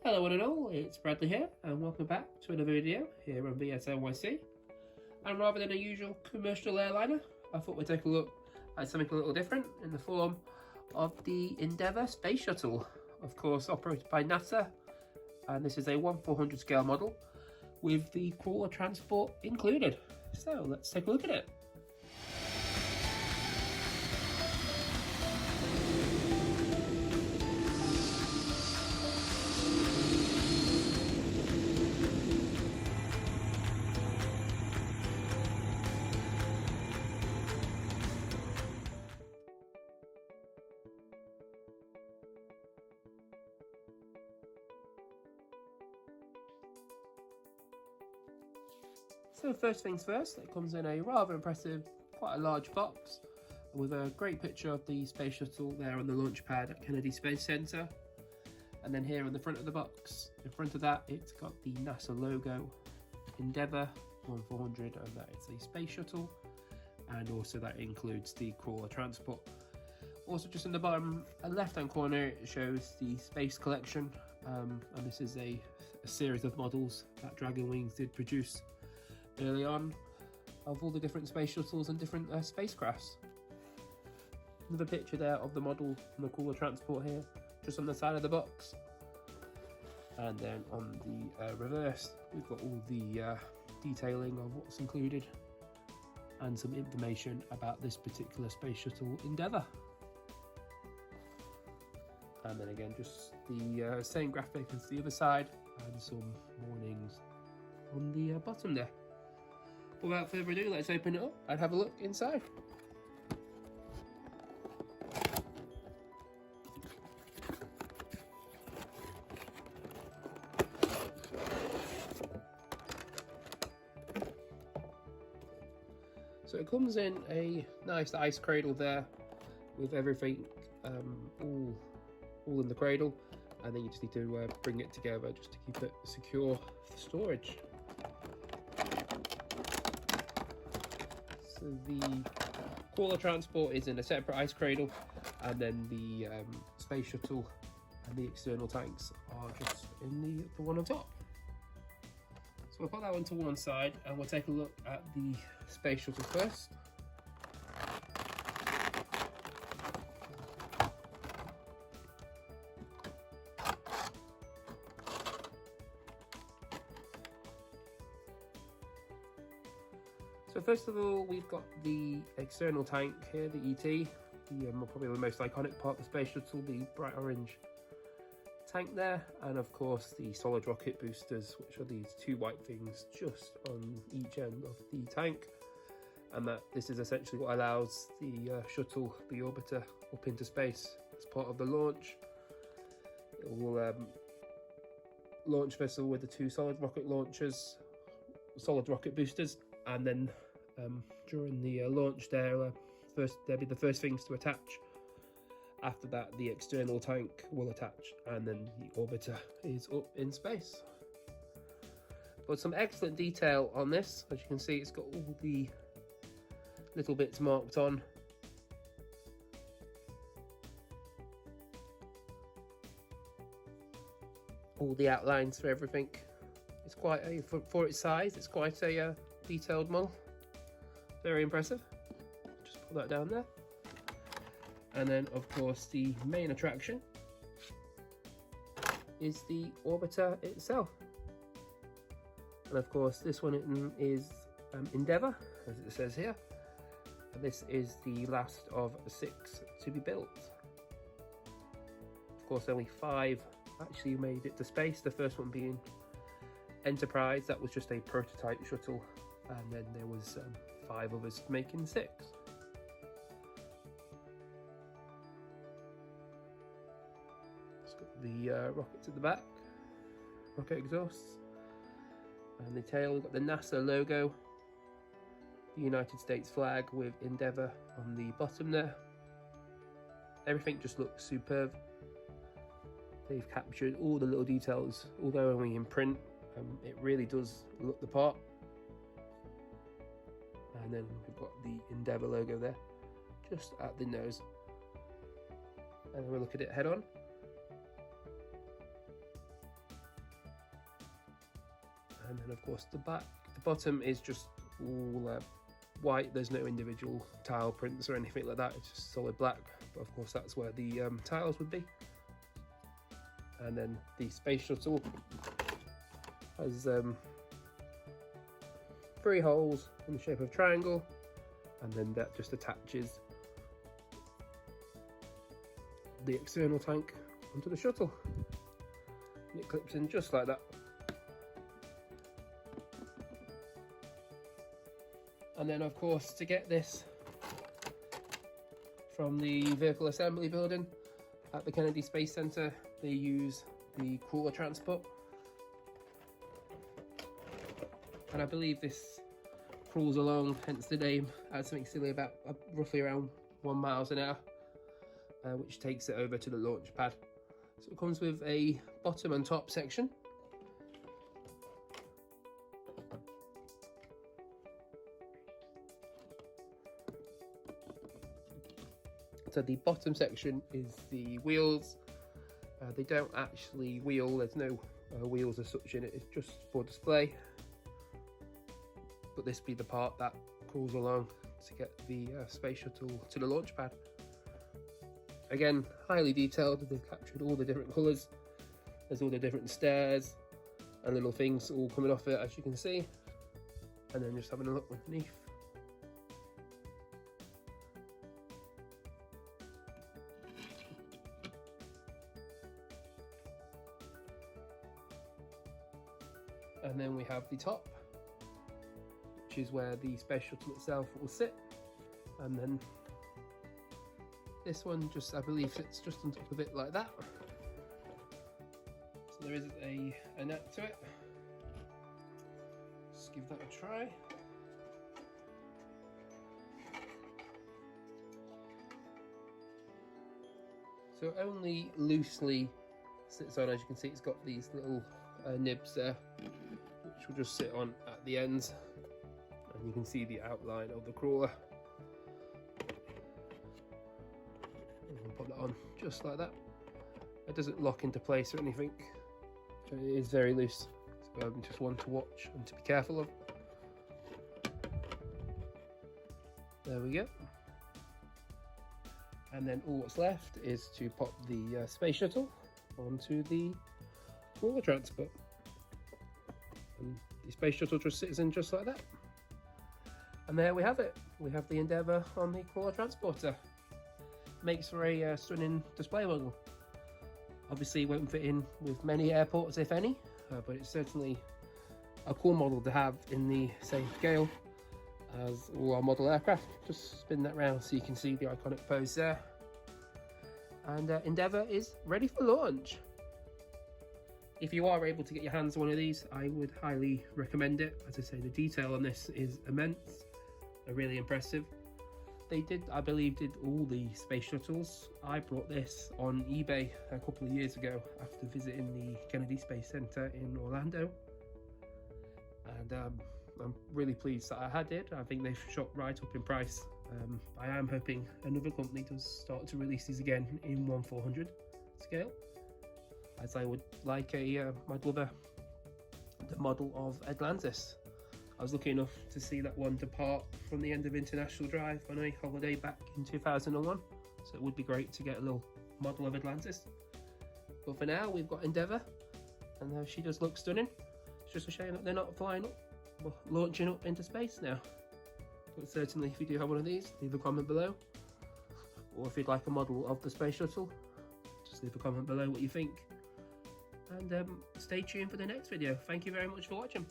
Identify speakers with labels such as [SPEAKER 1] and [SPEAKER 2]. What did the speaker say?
[SPEAKER 1] Hello one and all, it's Bradley here and welcome back to another video here on VSNYC. And rather than a usual commercial airliner, I thought we'd take a look at something a little different in the form of the Endeavour Space Shuttle, of course operated by NASA, and this is a 1/400 scale model with the crawler transport included. So let's take a look at it. So first things first, it comes in a rather impressive, quite a large box with a great picture of the Space Shuttle there on the launch pad at Kennedy Space Center. And then here on the front of the box, in front of that, it's got the NASA logo, Endeavour 1/400, and that it's a space shuttle. And also that includes the crawler transport. Also just in the bottom left-hand corner, it shows the space collection. And this is a series of models that Dragon Wings did produce early on of all the different space shuttles and different spacecrafts. Another picture there of the model and the crawler transport here, just on the side of the box. And then on the reverse, we've got all the detailing of what's included and some information about this particular space shuttle Endeavour. And then again, just the same graphic as the other side and some warnings on the bottom there. Without further ado, let's open it up and have a look inside. So it comes in a nice ice cradle there with everything all in the cradle, and then you just need to bring it together just to keep it secure for storage. So the crawler transport is in a separate ice cradle, and then the space shuttle and the external tanks are just in the one on top. So we'll put that one to one side and we'll take a look at the space shuttle first. So first of all, we've got the external tank here, the ET, probably the most iconic part of the space shuttle, the bright orange tank there, and of course the solid rocket boosters, which are these two white things just on each end of the tank. And that this is essentially what allows the shuttle, the orbiter, up into space as part of the launch. It will launch vessel with the two solid rocket launchers, solid rocket boosters, and then during the launch they'll be the first things to attach. After that, the external tank will attach, and then the orbiter is up in space. But some excellent detail on this. As you can see, it's got all the little bits marked on. All the outlines for everything. It's quite a, for its size, it's quite a detailed model. Very impressive. Just put that down there. And then of course the main attraction is the orbiter itself. And of course this one is Endeavour, as it says here. And this is the last of 6 to be built. Of course only 5 actually made it to space, the first one being Enterprise. That was just a prototype shuttle, and then there was 5 others making 6. It's got the rockets at the back, rocket exhausts, and the tail. We've got the NASA logo, the United States flag with Endeavour on the bottom there. Everything just looks superb. They've captured all the little details, although only in print. It really does look the part. And then we've got the Endeavour logo there, just at the nose. And we'll look at it head on. And then of course the bottom is just all white. There's no individual tile prints or anything like that, it's just solid black, but of course that's where the tiles would be. And then the Space Shuttle has 3 holes in the shape of a triangle, and then that just attaches the external tank onto the shuttle, and it clips in just like that. And then of course, to get this from the vehicle assembly building at the Kennedy Space Center, they use the crawler transport, and I believe this crawls along, hence the name, at something silly about roughly around 1 mile an hour, which takes it over to the launch pad. So it comes with a bottom and top section. So the bottom section is the wheels. They don't actually wheel, there's no wheels as such in it, it's just for display. But this be the part that crawls along to get the space shuttle to the launch pad. Again, highly detailed, they've captured all the different colours. There's all the different stairs and little things all coming off it, as you can see. And then just having a look underneath. And then we have the top, which is where the space shuttle itself will sit. And then this one just, I believe, sits just on top of it like that. So there is a net to it. Just give that a try. So it only loosely sits on, as you can see, it's got these little nibs there, which will just sit on at the ends, and you can see the outline of the crawler. And put that on just like that. It doesn't lock into place or anything, so it is very loose, so just one to watch and to be careful of. There we go. And then all what's left is to pop the space shuttle onto the crawler transport, and the space shuttle just sits in just like that. And there we have it. We have the Endeavour on the crawler transporter. Makes for a stunning display model. Obviously won't fit in with many airports, if any, but it's certainly a cool model to have in the same scale as all our model aircraft. Just spin that round so you can see the iconic pose there. And Endeavour is ready for launch. If you are able to get your hands on one of these, I would highly recommend it. As I say, the detail on this is immense. They're really impressive. They I believe, did all the space shuttles. I bought this on eBay a couple of years ago after visiting the Kennedy Space Center in Orlando. And I'm really pleased that I had it. I think they've shot right up in price. I am hoping another company does start to release these again in 1/400 scale, as I would like I'd love the model of Atlantis. I was lucky enough to see that one depart from the end of International Drive on a holiday back in 2001, so it would be great to get a little model of Atlantis. But for now, we've got Endeavour, and she does look stunning. It's just a shame that they're not flying up, well, launching up into space now. But certainly, if you do have one of these, leave a comment below. Or if you'd like a model of the space shuttle, just leave a comment below what you think. And stay tuned for the next video. Thank you very much for watching.